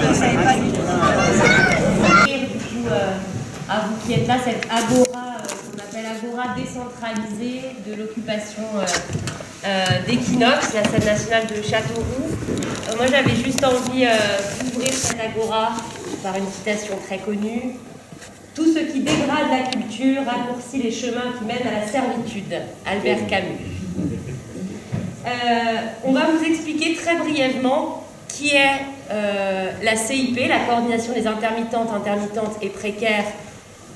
ne savais pas du tout. À vous qui êtes là, cette agora, qu'on appelle agora décentralisée de l'occupation d'Equinox, la scène nationale de Châteauroux. Moi, j'avais juste envie d'ouvrir cette agora par une citation très connue. Tout ce qui dégrade la culture raccourcit les chemins qui mènent à la servitude. Albert Camus. On va vous expliquer très brièvement qui est la CIP, la coordination des intermittentes et précaires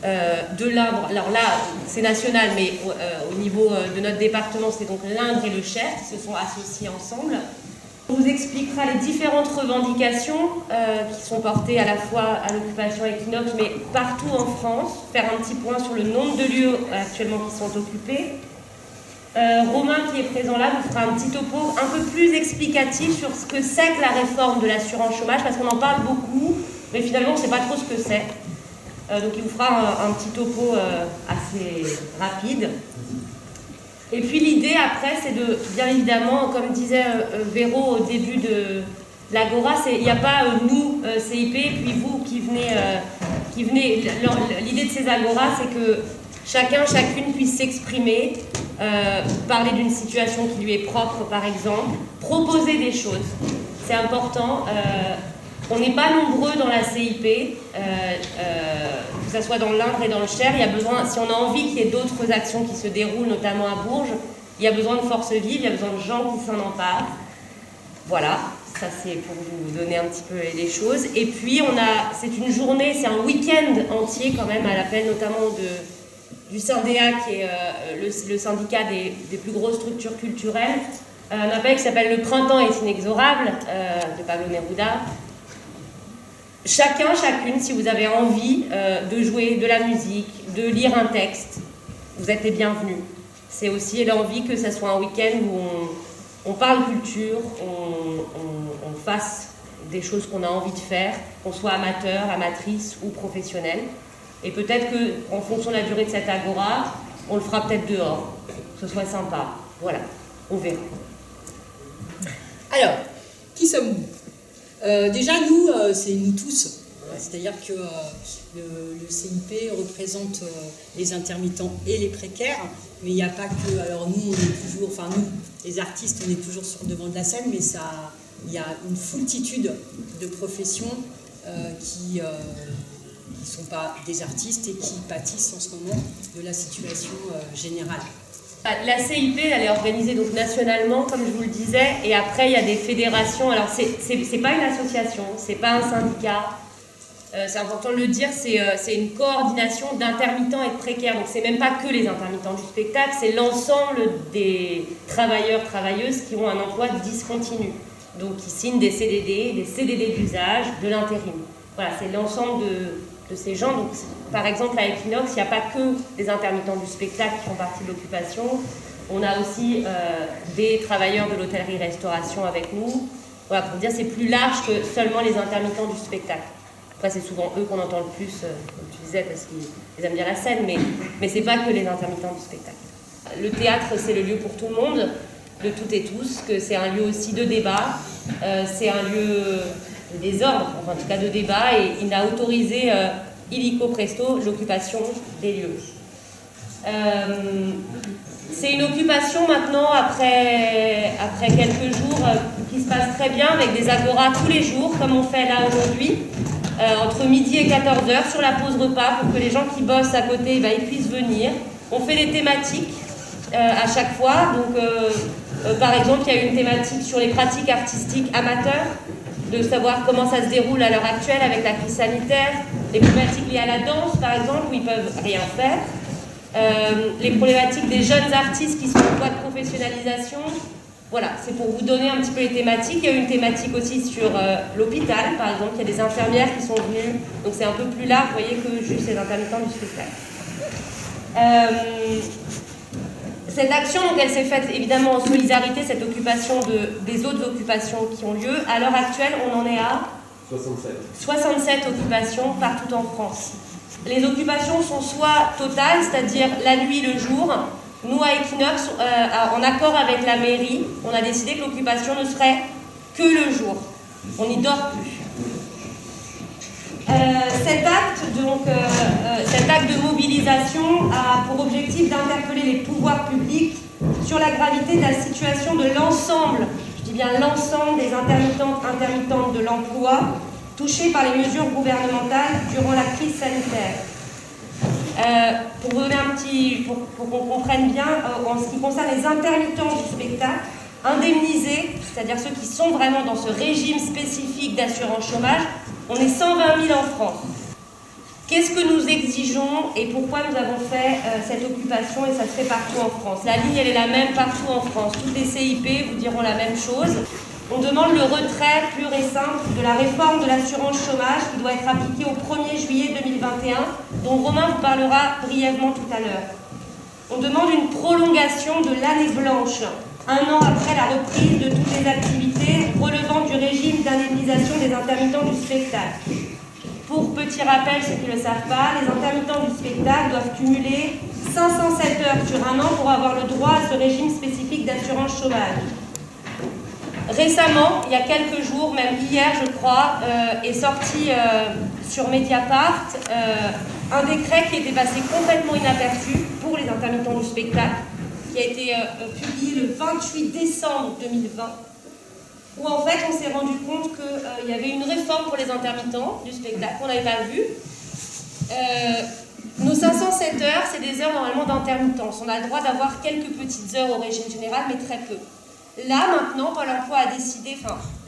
de l'Indre. Alors là, c'est national, mais au niveau de notre département, c'est donc l'Indre et le Cher qui se sont associés ensemble. On vous expliquera les différentes revendications qui sont portées à la fois à l'occupation Equinox, mais partout en France, faire un petit point sur le nombre de lieux actuellement qui sont occupés. Romain, qui est présent là, vous fera un petit topo un peu plus explicatif sur ce que c'est que la réforme de l'assurance chômage, parce qu'on en parle beaucoup, mais finalement on ne sait pas trop ce que c'est. Donc il vous fera un petit topo assez rapide. Et puis l'idée après, c'est de, bien évidemment, comme disait Véro au début de l'Agora, il n'y a pas nous, CIP, puis vous qui venez. L'idée de ces Agoras, c'est que chacune puisse s'exprimer, parler d'une situation qui lui est propre, par exemple, proposer des choses. C'est important. On n'est pas nombreux dans la CIP, que ce soit dans l'Indre et dans le Cher. Il y a besoin, si on a envie qu'il y ait d'autres actions qui se déroulent, notamment à Bourges, il y a besoin de forces vives, il y a besoin de gens qui s'en emparent. Voilà, ça c'est pour vous donner un petit peu les choses. Et puis c'est une journée, c'est un week-end entier quand même, à l'appel notamment du Syndéa, qui est le syndicat des plus grosses structures culturelles. Un appel qui s'appelle « Le printemps est inexorable » de Pablo Neruda. Chacune, si vous avez envie de jouer de la musique, de lire un texte, vous êtes les bienvenus. C'est aussi l'envie que ce soit un week-end où on parle culture, on fasse des choses qu'on a envie de faire, qu'on soit amateur, amatrice ou professionnel. Et peut-être qu'en fonction de la durée de cette agora, on le fera peut-être dehors, que ce soit sympa. Voilà, on verra. Alors, qui sommes-nous ? Déjà, nous, c'est nous tous. C'est-à-dire que le CIP représente les intermittents et les précaires, mais il n'y a pas que... Alors nous, nous, les artistes, on est toujours sur le devant de la scène, mais il y a une foultitude de professions qui ne sont pas des artistes et qui pâtissent en ce moment de la situation générale. La CIP, elle est organisée donc nationalement, comme je vous le disais, et après il y a des fédérations. Alors c'est pas une association, c'est pas un syndicat, c'est important de le dire, c'est une coordination d'intermittents et de précaires. Donc c'est même pas que les intermittents du spectacle, c'est l'ensemble des travailleurs, travailleuses qui ont un emploi discontinu. Donc qui signent des CDD d'usage, de l'intérim. Voilà, c'est l'ensemble de ces gens. Donc, par exemple, à Equinox, il n'y a pas que des intermittents du spectacle qui font partie de l'occupation. On a aussi des travailleurs de l'hôtellerie-restauration avec nous. Voilà, pour dire, c'est plus large que seulement les intermittents du spectacle. Après, c'est souvent eux qu'on entend le plus, comme tu disais, parce qu'ils aiment bien la scène, mais c'est pas que les intermittents du spectacle. Le théâtre, c'est le lieu pour tout le monde, de toutes et tous, que c'est un lieu aussi de débat, c'est un lieu de désordre, enfin en tout cas de débat, et il a autorisé illico presto l'occupation des lieux. C'est une occupation maintenant, après quelques jours, qui se passe très bien, avec des agoras tous les jours, comme on fait là aujourd'hui, entre midi et 14h, sur la pause repas, pour que les gens qui bossent à côté, ils puissent venir. On fait des thématiques à chaque fois, donc par exemple, il y a une thématique sur les pratiques artistiques amateurs, de savoir comment ça se déroule à l'heure actuelle avec la crise sanitaire, les problématiques liées à la danse, par exemple, où ils peuvent rien faire, les problématiques des jeunes artistes qui sont en voie de professionnalisation. Voilà, c'est pour vous donner un petit peu les thématiques. Il y a une thématique aussi sur l'hôpital, par exemple, il y a des infirmières qui sont venues, donc c'est un peu plus large, vous voyez, que juste les intermittents du spectacle. Cette action, donc, elle s'est faite évidemment en solidarité, cette occupation des autres occupations qui ont lieu. À l'heure actuelle, on en est à 67 occupations partout en France. Les occupations sont soit totales, c'est-à-dire la nuit, le jour. Nous, à Equinox, en accord avec la mairie, on a décidé que l'occupation ne serait que le jour. On n'y dort plus. Cet acte de mobilisation a pour objectif d'interpeller les pouvoirs publics sur la gravité de la situation de l'ensemble, je dis bien l'ensemble des intermittentes de l'emploi touchés par les mesures gouvernementales durant la crise sanitaire. Pour qu'on comprenne bien, en ce qui concerne les intermittents du spectacle, indemnisés, c'est-à-dire ceux qui sont vraiment dans ce régime spécifique d'assurance chômage, on est 120 000 en France. Qu'est-ce que nous exigeons et pourquoi nous avons fait cette occupation, et ça se fait partout en France? La ligne, elle est la même partout en France. Toutes les CIP vous diront la même chose. On demande le retrait pur et simple de la réforme de l'assurance chômage qui doit être appliquée au 1er juillet 2021, dont Romain vous parlera brièvement tout à l'heure. On demande une prolongation de l'année blanche, un an après la reprise de toutes les activités relevant du régime d'indemnisation des intermittents du spectacle. Pour petit rappel, ceux qui ne le savent pas, les intermittents du spectacle doivent cumuler 507 heures sur un an pour avoir le droit à ce régime spécifique d'assurance chômage. Récemment, il y a quelques jours, même hier je crois, est sorti sur Mediapart un décret qui était passé complètement inaperçu pour les intermittents du spectacle, qui a été publié le 28 décembre 2020, où en fait on s'est rendu compte qu'il y avait une réforme pour les intermittents du spectacle qu'on n'avait pas vue. Nos 507 heures, c'est des heures normalement d'intermittence. On a le droit d'avoir quelques petites heures au régime général, mais très peu. Là, maintenant, Pôle emploi a décidé,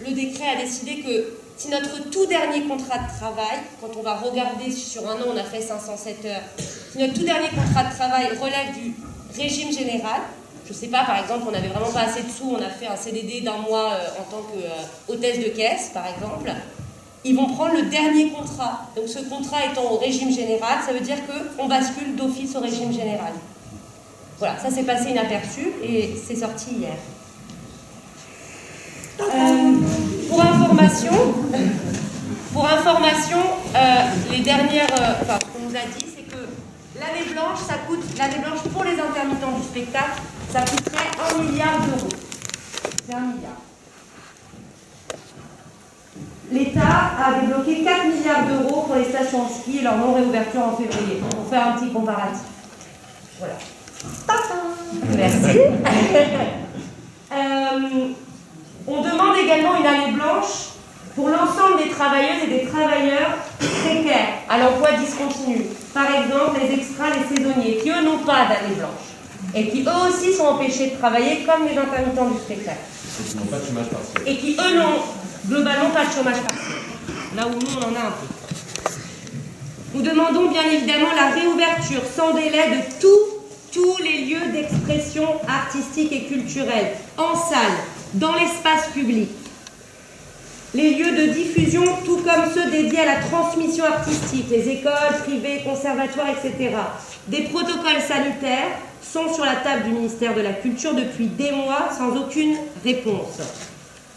le décret a décidé que si notre tout dernier contrat de travail, quand on va regarder sur un an, on a fait 507 heures, si notre tout dernier contrat de travail relève du régime général, je ne sais pas, par exemple, on n'avait vraiment pas assez de sous, on a fait un CDD d'un mois en tant qu'hôtesse de caisse, par exemple, ils vont prendre le dernier contrat. Donc ce contrat étant au régime général, ça veut dire qu'on bascule d'office au régime général. Voilà, ça s'est passé inaperçu et c'est sorti hier. Pour information, les dernières, ce qu'on nous a dit, c'est que l'année blanche pour les intermittents du spectacle, ça coûterait 1 milliard d'euros. C'est 1 milliard. L'État a débloqué 4 milliards d'euros pour les stations de ski et leur non-réouverture en février, pour faire un petit comparatif. Voilà. Merci. On demande également une année blanche pour l'ensemble des travailleuses et des travailleurs précaires à l'emploi discontinu. Par exemple, les extras, les saisonniers, qui eux n'ont pas d'année blanche et qui eux aussi sont empêchés de travailler comme les intermittents du spectacle. Et qui n'ont pas de chômage partiel. Et qui eux n'ont globalement pas de chômage partiel. Là où nous on en a un peu. Nous demandons bien évidemment la réouverture sans délai de tous les lieux d'expression artistique et culturelle, en salle, dans l'espace public. Les lieux de diffusion, tout comme ceux dédiés à la transmission artistique, les écoles, privées, conservatoires, etc. Des protocoles sanitaires sont sur la table du ministère de la Culture depuis des mois sans aucune réponse.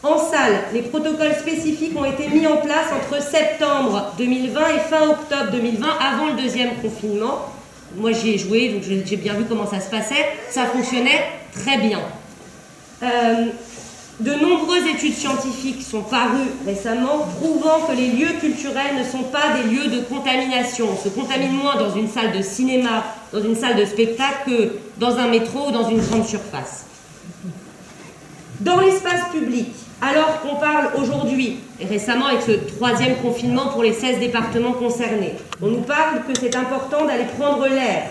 En salle, les protocoles spécifiques ont été mis en place entre septembre 2020 et fin octobre 2020, avant le deuxième confinement. Moi j'y ai joué, donc j'ai bien vu comment ça se passait. Ça fonctionnait très bien. De nombreuses études scientifiques sont parues récemment prouvant que les lieux culturels ne sont pas des lieux de contamination. On se contamine moins dans une salle de cinéma, dans une salle de spectacle que dans un métro ou dans une grande surface. Dans l'espace public, alors qu'on parle aujourd'hui, et récemment avec ce troisième confinement pour les 16 départements concernés, on nous parle que c'est important d'aller prendre l'air,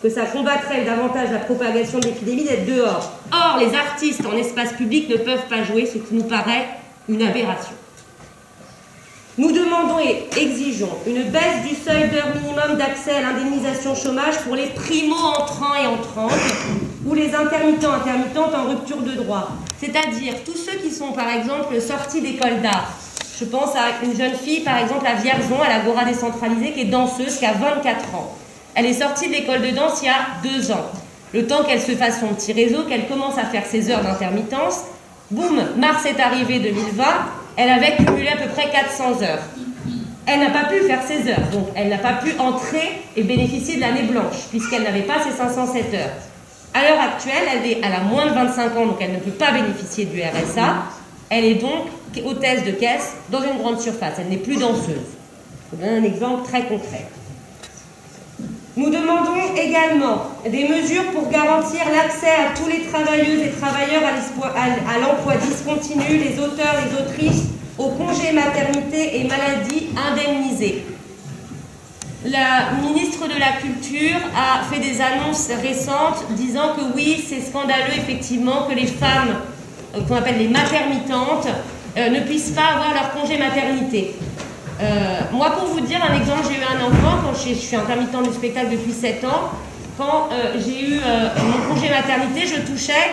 que ça combattrait davantage la propagation de l'épidémie d'être dehors. Or, les artistes en espace public ne peuvent pas jouer, ce qui nous paraît une aberration. Nous demandons et exigeons une baisse du seuil d'heure minimum d'accès à l'indemnisation chômage pour les primo-entrants et entrantes ou les intermittentes en rupture de droit. C'est-à-dire tous ceux qui sont par exemple sortis d'école d'art. Je pense à une jeune fille par exemple à Vierzon, à l'Agora décentralisée, qui est danseuse, qui a 24 ans. Elle est sortie de l'école de danse il y a 2 ans. Le temps qu'elle se fasse son petit réseau, qu'elle commence à faire ses heures d'intermittence, boum, mars est arrivé 2020, elle avait cumulé à peu près 400 heures. Elle n'a pas pu faire ses heures, donc elle n'a pas pu entrer et bénéficier de l'année blanche, puisqu'elle n'avait pas ses 507 heures. À l'heure actuelle, elle a moins de 25 ans, donc elle ne peut pas bénéficier du RSA. Elle est donc hôtesse de caisse dans une grande surface, elle n'est plus danseuse. Je vous donne un exemple très concret. Nous demandons également des mesures pour garantir l'accès à tous les travailleuses et travailleurs à l'emploi discontinu, les auteurs, les autrices, aux congés maternité et maladie indemnisés. La ministre de la Culture a fait des annonces récentes disant que oui, c'est scandaleux effectivement que les femmes, qu'on appelle les maternitantes, ne puissent pas avoir leur congé maternité. Moi, pour vous dire un exemple, j'ai eu un enfant, quand je suis intermittente du spectacle depuis 7 ans, quand j'ai eu mon congé maternité, je touchais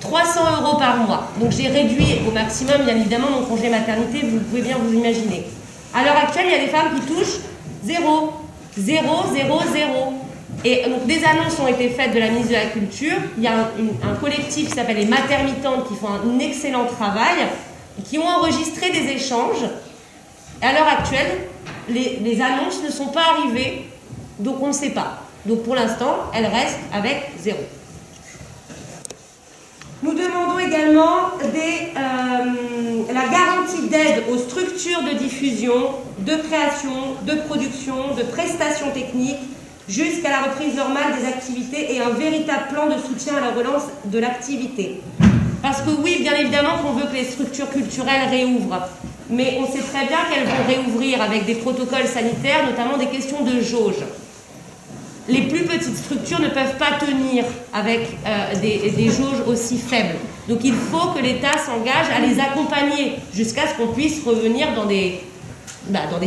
300 € par mois. Donc j'ai réduit au maximum, bien évidemment, mon congé maternité, vous pouvez bien vous imaginer. À l'heure actuelle, il y a des femmes qui touchent 0. 0, 0, 0. Et donc des annonces ont été faites de la ministre de la Culture. Il y a un collectif qui s'appelle les Maternitantes qui font un excellent travail, qui ont enregistré des échanges. À l'heure actuelle, les annonces ne sont pas arrivées, donc on ne sait pas. Donc pour l'instant, elles restent avec 0. Nous demandons également la garantie d'aide aux structures de diffusion, de création, de production, de prestations techniques, jusqu'à la reprise normale des activités et un véritable plan de soutien à la relance de l'activité. Parce que oui, bien évidemment qu'on veut que les structures culturelles réouvrent, mais on sait très bien qu'elles vont réouvrir avec des protocoles sanitaires, notamment des questions de jauge. Les plus petites structures ne peuvent pas tenir avec des jauges aussi faibles. Donc il faut que l'État s'engage à les accompagner jusqu'à ce qu'on puisse revenir dans des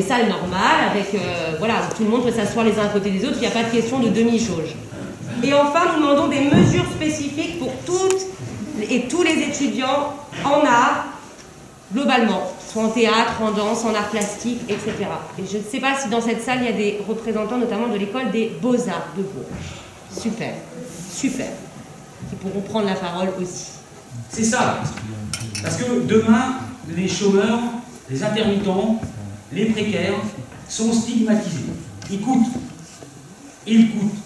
salles normales, avec, où tout le monde peut s'asseoir les uns à côté des autres, il n'y a pas de question de demi-jauge. Et enfin, nous demandons des mesures spécifiques pour toutes et tous les étudiants en art, globalement, soit en théâtre, en danse, en arts plastiques, etc. Et je ne sais pas si dans cette salle, il y a des représentants notamment de l'école des Beaux-Arts de Bourges. Super, super. Qui pourront prendre la parole aussi. C'est ça. Parce que demain, les chômeurs, les intermittents, les précaires sont stigmatisés. Ils coûtent. Ils coûtent.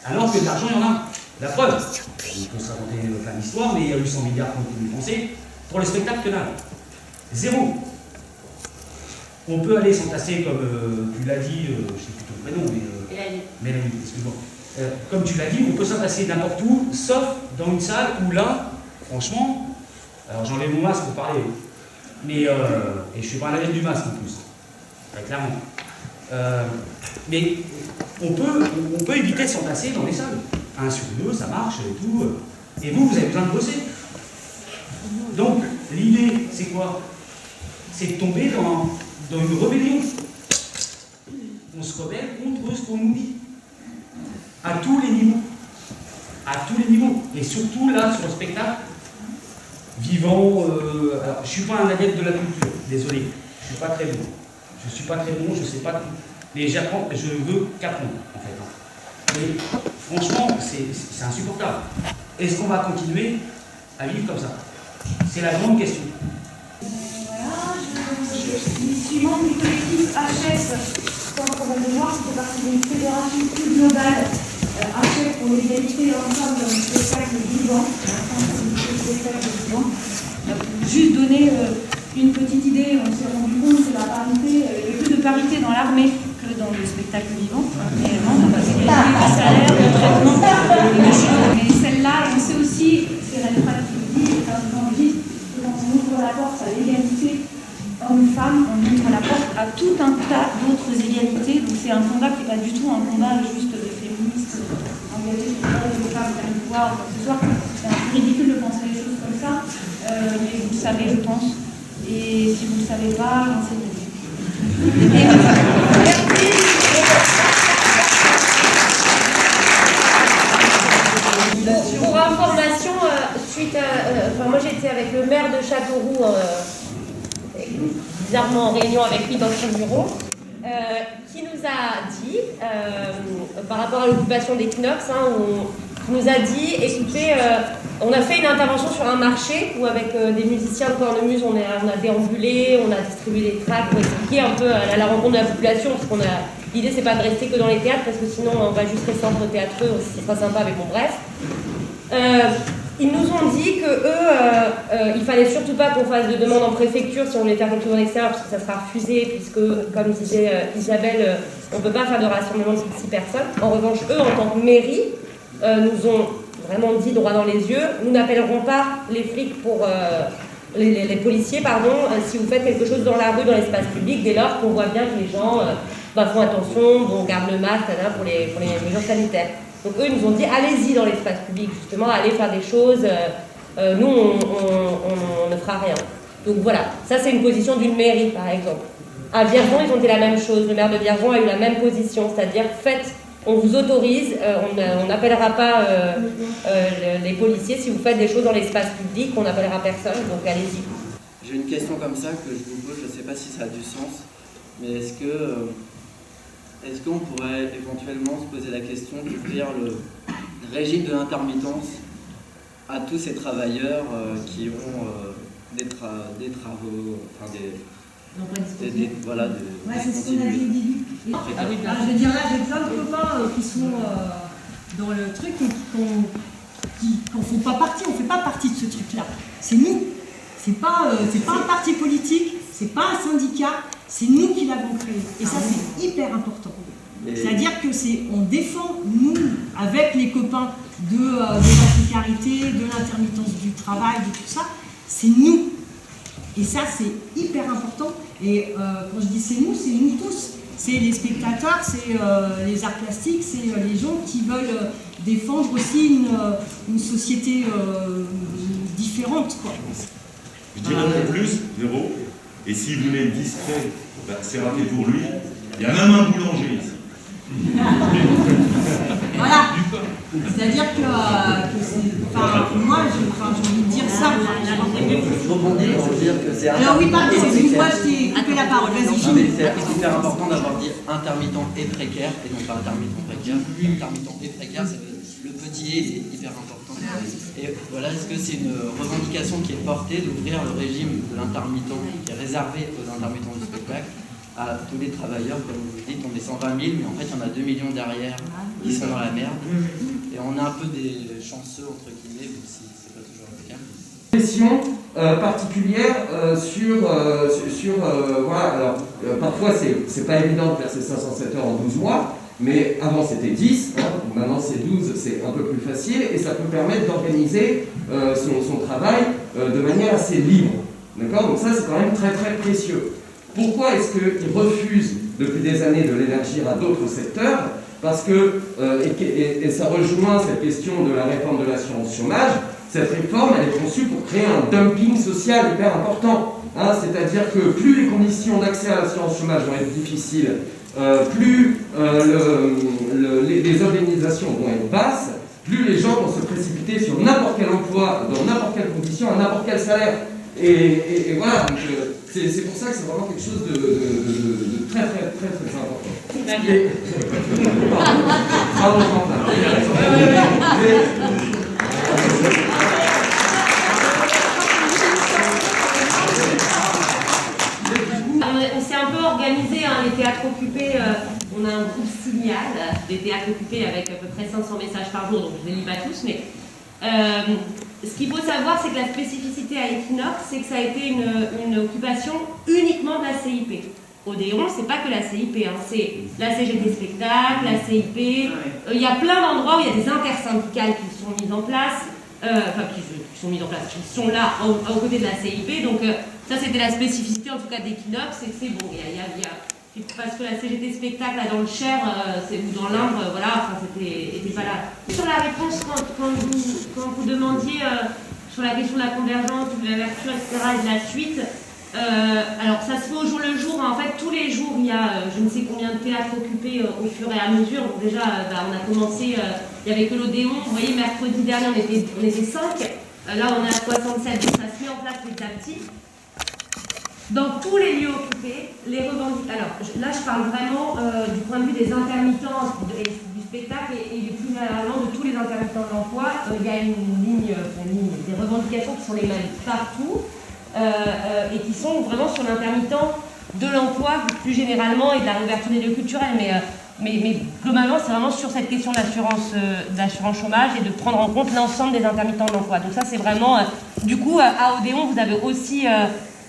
Alors que de l'argent, il y en a. La preuve. On peut se raconter plein d'histoires, mais il y a eu 100 milliards qui ont été dépensés pour les spectacles que dalle. 0. On peut aller s'entasser, comme tu l'as dit, je ne sais plus ton prénom, mais Mélanie, excuse-moi. Comme tu l'as dit, on peut s'entasser n'importe où, sauf dans une salle où là, franchement, alors j'enlève mon masque pour parler, mais, et je ne suis pas à la du masque en plus, clairement. Mais on peut éviter de s'entasser dans les salles. 1 sur 2, ça marche et tout. Et vous avez besoin de bosser. Donc, l'idée, c'est quoi? C'est de tomber dans une rébellion. On se rebelle contre ce qu'on nous dit. À tous les niveaux. À tous les niveaux. Et surtout, là, sur le spectacle, vivant... alors, je ne suis pas un adepte de la culture, désolé. Je ne suis pas très bon. Je ne suis pas très bon, je ne sais pas tout. Mais j'apprends, je veux qu'apprendre, en fait. Mais franchement, c'est insupportable. Est-ce qu'on va continuer à vivre comme ça? C'est la grande question. Voilà, je suis membre du collectif HF, Centre de Mémoire, qui fait partie d'une fédération plus globale, HF pour l'égalité ensemble dans le spectacle vivant, Juste donner une petite idée, on s'est rendu compte que la parité, il y avait plus de parité dans l'armée que dans le spectacle vivant, réellement, parce qu'il y a des salaires, de traitement, mais celle-là, on sait aussi, c'est la Pratt qui le dit, et quand on dit que quand on ouvre la porte à l'égalité homme-femme, on ouvre la porte à tout un tas d'autres égalités, donc c'est un combat qui n'est pas du tout un combat juste de féministes engagés sur les femmes qui viennent pouvoir, quoi que ce soit. C'est un peu ridicule de penser les choses comme ça, mais vous le savez, je pense, et si vous ne le savez pas, j'en sais rien. Merci. Pour information, suite à... moi j'étais avec le maire de Châteauroux, bizarrement en réunion avec lui dans son bureau, qui nous a dit, par rapport à l'occupation d'Equinox, on nous a dit, écoutez, on a fait une intervention sur un marché où avec des musiciens de cornemuse, on a déambulé, on a distribué des tracts pour expliquer un peu à la rencontre de la population, parce qu'on a... L'idée, c'est pas de rester que dans les théâtres, parce que sinon, on va juste rester entre théâtreux, ce sera sympa, mais bon, bref. Ils nous ont dit que eux, il fallait surtout pas qu'on fasse de demande en préfecture si on voulait faire quelque chose en extérieur, parce que ça sera refusé, puisque, comme disait Isabelle, on ne peut pas faire de rassemblement de plus de 6 personnes. En revanche, eux, en tant que mairie, nous ont vraiment dit droit dans les yeux, nous n'appellerons pas les flics pour... les policiers, pardon, si vous faites quelque chose dans la rue, dans l'espace public, dès lors qu'on voit bien que les gens font attention, gardent le masque pour les mesures sanitaires. Donc eux, ils nous ont dit, allez-y dans l'espace public, justement, allez faire des choses, nous, on ne fera rien. Donc voilà, ça c'est une position d'une mairie, par exemple. À Vierzon, ils ont dit la même chose, le maire de Vierzon a eu la même position, c'est-à-dire, faites, on vous autorise, on n'appellera pas les policiers si vous faites des choses dans l'espace public, on n'appellera personne, donc allez-y. J'ai une question comme ça que je vous pose, je ne sais pas si ça a du sens, mais est-ce qu'on pourrait éventuellement se poser la question d'ouvrir le régime de l'intermittence à tous ces travailleurs qui ont des travaux, enfin voilà, ouais, c'est ce qu'on a dit au début. Je veux dire, là, j'ai plein de copains qui sont dans le truc et qui ne font pas partie, on ne fait pas partie de ce truc-là. C'est nous. C'est pas un parti politique, c'est pas un syndicat, c'est nous qui l'avons créé. Et ça, c'est hyper important. C'est-à-dire que on défend, nous, avec les copains de la précarité, de l'intermittence du travail, de tout ça, c'est nous. Et ça, c'est hyper important. Et quand je dis c'est nous tous. C'est les spectateurs, c'est les arts plastiques, c'est les gens qui veulent défendre aussi une société différente, quoi. Je dirais même plus, Véro, et si vous voulez discret, c'est raté pour lui. Il y a même un boulanger ici. Voilà. C'est-à-dire que moi, j'ai envie de dire ça. Je rebondis pour dire que c'est... Alors oui, pardon, c'est moi qui ai coupé la parole. Vas-y, Jimmy. C'est hyper important d'avoir dit intermittent et précaire, et non pas intermittent précaire. Intermittent et précaire, le petit et est hyper important. Et voilà, est-ce que c'est une revendication qui est portée d'ouvrir le régime de l'intermittent, qui est réservé aux intermittents du spectacle, à tous les travailleurs, comme vous dites, on est 120 000, mais en fait, il y en a 2 millions derrière qui sont dans la merde. Et on est un peu des chanceux, entre guillemets, même si c'est pas toujours le cas. Question particulière sur voilà, alors parfois c'est pas évident de faire ces 507 heures en 12 mois, mais avant c'était 10, maintenant c'est 12, c'est un peu plus facile et ça peut permettre d'organiser son travail de manière assez libre. D'accord? Donc ça c'est quand même très très précieux. Pourquoi est-ce qu'ils refusent depuis des années de l'élargir à d'autres secteurs? Parce que, et ça rejoint cette question de la réforme de l'assurance chômage, cette réforme elle est conçue pour créer un dumping social hyper important. C'est-à-dire que plus les conditions d'accès à l'assurance chômage vont être difficiles, plus les organisations vont être basses, plus les gens vont se précipiter sur n'importe quel emploi, dans n'importe quelle condition, à n'importe quel salaire. Et voilà, donc c'est pour ça que c'est vraiment quelque chose de très très très très important. Et... Pardon, on s'est un peu organisé, les théâtres occupés, on a un groupe signal des théâtres occupés avec à peu près 500 messages par jour, donc je ne les lis pas tous, mais ce qu'il faut savoir, c'est que la spécificité à Equinox, c'est que ça a été une occupation uniquement de la CIP. Odéon, c'est pas que la CIP, c'est la CGT Spectacle, la CIP, il y a plein d'endroits où il y a des intersyndicales qui sont mises en place, qui sont là aux côtés de la CIP, donc ça c'était la spécificité en tout cas d'Equinox, c'est que c'est bon, parce que la CGT Spectacle là dans le Cher, ou dans l'Indre, voilà, c'était pas là. Sur la réponse, quand vous demandiez sur la question de la convergence, de l'ouverture, etc., et de la suite, alors ça se fait au jour le jour, en fait tous les jours il y a je ne sais combien de théâtres occupés au fur et à mesure, donc déjà on a commencé, il n'y avait que l'Odéon, vous voyez mercredi dernier on était 5, là on est à 67, donc ça se met en place petit à petit. Dans tous les lieux occupés, les revendications. Alors là, je parle vraiment du point de vue des intermittents du spectacle et du plus généralement de tous les intermittents de l'emploi. Il y a une ligne, des revendications qui sont les mêmes partout et qui sont vraiment sur l'intermittent de l'emploi plus généralement et de la réouverture des lieux culturels. Mais mais globalement, c'est vraiment sur cette question d'assurance chômage et de prendre en compte l'ensemble des intermittents de l'emploi. Donc ça, c'est vraiment... du coup, à Odéon, vous avez aussi...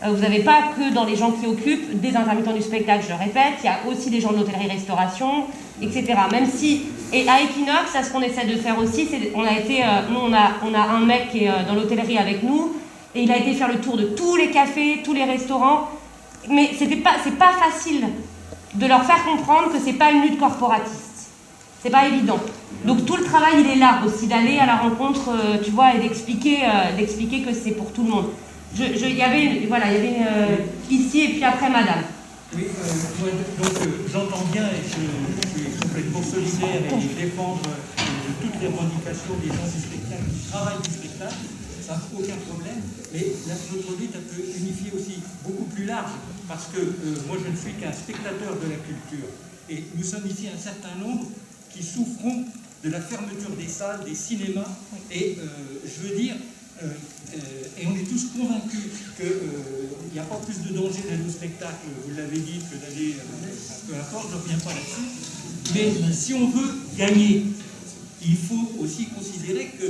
vous n'avez pas que dans les gens qui occupent des intermittents du spectacle, je le répète, il y a aussi des gens de l'hôtellerie-restauration, etc. Même si... Et à Equinox, ce qu'on essaie de faire aussi, c'est... On a un mec qui est dans l'hôtellerie avec nous, et il a été faire le tour de tous les cafés, tous les restaurants, mais c'est pas facile de leur faire comprendre que c'est pas une lutte corporatiste. C'est pas évident. Donc tout le travail, il est là aussi, d'aller à la rencontre, tu vois, et d'expliquer que c'est pour tout le monde. Il y avait ici et puis après madame. Oui, j'entends bien et je suis complètement solidaire et défendre toutes les revendications des gens du spectacle, du travail du spectacle, ça n'a aucun problème. Mais notre lutte, elle peut unifier aussi beaucoup plus large, parce que moi je ne suis qu'un spectateur de la culture. Et nous sommes ici un certain nombre qui souffrons de la fermeture des salles, des cinémas, et je veux dire, et on est tous convaincus qu'il n'y a pas plus de danger d'aller au spectacle, vous l'avez dit, que d'aller, peu importe, je ne reviens pas là-dessus. Mais si on veut gagner, il faut aussi considérer que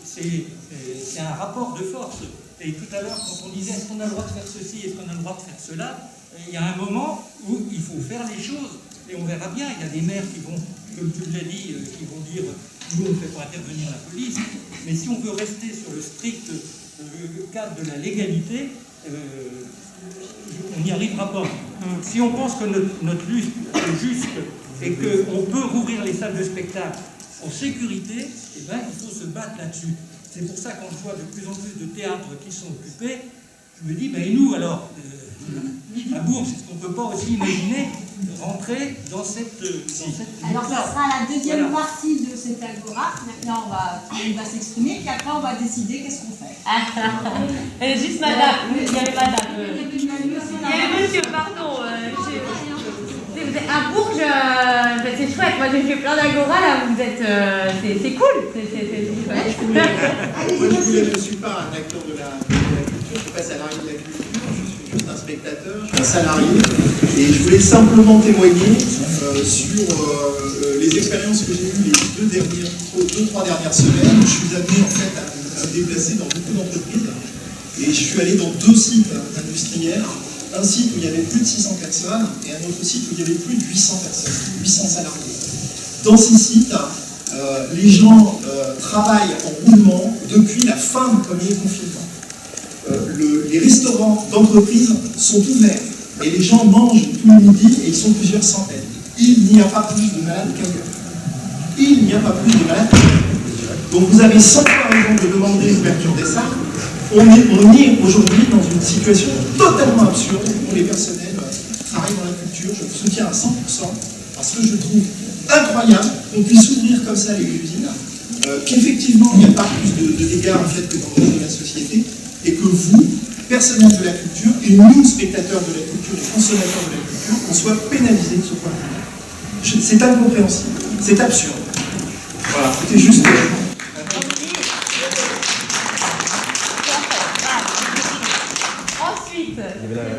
c'est un rapport de force. Et tout à l'heure, quand on disait est-ce qu'on a le droit de faire ceci, est-ce qu'on a le droit de faire cela, il y a un moment où il faut faire les choses. Et on verra bien, il y a des maires qui vont, comme tu l'as dit, qui vont dire nous on ne fait pas intervenir la police. Mais si on veut rester sur le strict cadre de la légalité, on n'y arrivera pas. Si on pense que notre lutte est juste et qu'on peut rouvrir les salles de spectacle en sécurité, eh ben, il faut se battre là-dessus. C'est pour ça qu'on voit de plus en plus de théâtres qui sont occupés. Je me dis, ben, et nous alors, à Bourges, est-ce qu'on ne peut pas aussi imaginer rentrer dans cette... Alors ça sera la deuxième partie de cette agora. Maintenant, on va s'exprimer, puis après on va décider qu'est-ce qu'on fait. Juste madame, il y avait madame. Il y avait monsieur, pardon. À Bourges, c'est chouette. Moi j'ai fait plein d'agora là, vous êtes. C'est cool. C'est chouette. Moi je ne suis pas un acteur de la culture, je ne suis pas salarié de la culture, je suis juste un spectateur, je suis un salarié. Et je voulais simplement témoigner sur les expériences que j'ai eues les 2-3 dernières semaines. Je suis amené en fait à me déplacer dans beaucoup d'entreprises. Et je suis allé dans 2 sites industriels. Un site où il y avait plus de 600 personnes et un autre site où il y avait plus de 800 personnes, 800 salariés. Dans ces sites, les gens travaillent en roulement depuis la fin du premier confinement. Les restaurants d'entreprise sont ouverts et les gens mangent tous les midis et ils sont plusieurs centaines. Il n'y a pas plus de malades qu'ailleurs. Il n'y a pas plus de malades qu'ailleurs. Donc vous avez 100 fois raison de demander l'ouverture des salles. On est aujourd'hui dans une situation totalement absurde où les personnels travaillent dans la culture. Je le soutiens à 100% parce que je trouve incroyable qu'on puisse ouvrir comme ça les usines, qu'effectivement il n'y a pas plus de dégâts en fait que dans le monde de la société et que vous, personnels de la culture, et nous, spectateurs de la culture et consommateurs de la culture, qu'on soit pénalisés de ce point de vue. C'est incompréhensible, c'est absurde. Voilà, c'était juste...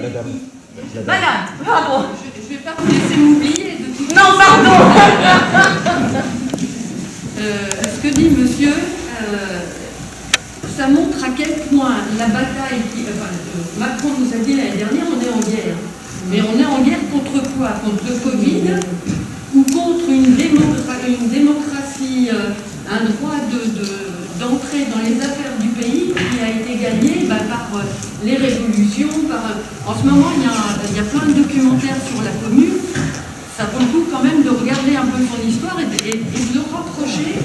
La dame. Madame, pardon. Je ne vais pas vous laisser m'oublier de tout. Non, pardon. Ce que dit monsieur, ça montre à quel point la bataille Macron nous a dit l'année dernière, on est en guerre. Mais on est en guerre contre quoi? Contre le Covid ou contre une démocratie, un droit d'entrer dans les affaires du pays qui a été gagné par les révolutions. En ce moment, il y a plein de documentaires sur la commune. Ça vaut le coup quand même de regarder un peu son histoire et de rapprocher,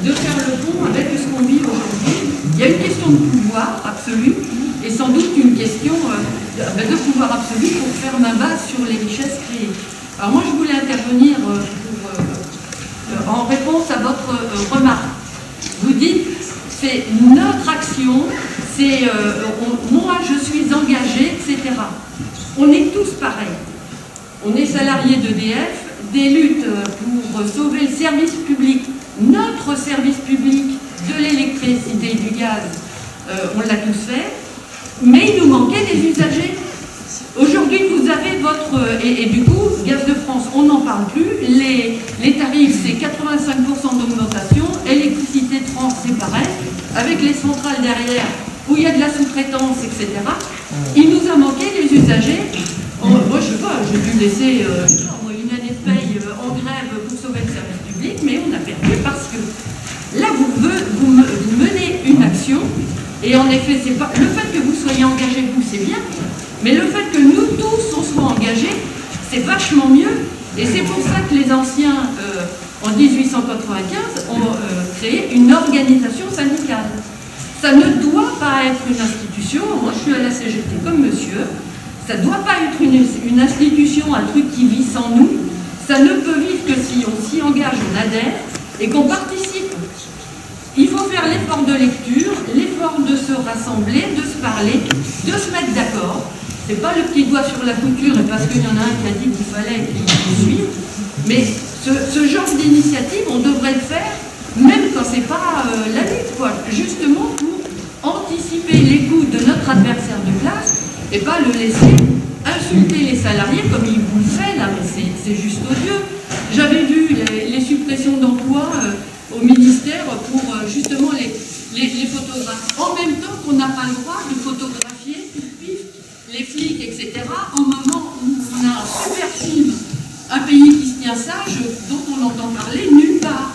de faire le pont avec ce qu'on vit aujourd'hui. Il y a une question de pouvoir absolu et sans doute une question de pouvoir absolu pour faire ma base sur les richesses créées. Alors moi, je voulais intervenir en réponse à votre remarque. Vous dites, c'est notre action, c'est moi je suis engagé, etc. On est tous pareils. On est salariés d'EDF, des luttes pour sauver le service public, notre service public de l'électricité et du gaz, on l'a tous fait, mais il nous manquait des usagers. Aujourd'hui, vous avez votre... Et du coup, Gaz de France France, on n'en parle plus. Les tarifs, c'est 85% d'augmentation. Électricité de France, c'est pareil. Avec les centrales derrière, où il y a de la sous-traitance, etc. Il nous a manqué les usagers. Moi, je sais pas, j'ai dû laisser une année de paye en grève pour sauver le service public, mais on a perdu parce que là, vous menez une action, et en effet, c'est pas le fait que vous soyez engagés, vous, c'est bien, mais le fait que nous tous, on soit engagés, c'est vachement mieux. Et c'est pour ça que les anciens, en 1895, ont créé une organisation syndicale. Ça ne doit pas être une institution. Moi, je suis à la CGT comme monsieur. Ça ne doit pas être une institution, un truc qui vit sans nous. Ça ne peut vivre que si on s'y engage, on adhère et qu'on participe. Il faut faire l'effort de lecture, l'effort de se rassembler, de se parler, de se mettre d'accord. C'est pas le petit doigt sur la couture et parce qu'il y en a un qui a dit qu'il fallait qu'il suive. Mais ce genre d'initiative, on devrait le faire même quand c'est pas la lutte, quoi. Justement pour anticiper les coups de notre adversaire de classe et pas le laisser insulter les salariés comme il vous le fait là, mais c'est juste odieux. J'avais vu les suppressions d'emplois au ministère pour justement les photographes. En même temps qu'on n'a pas le droit de photographier les flics, etc. Au moment où on a un super film, un pays qui se tient sage, dont on entend parler nulle part.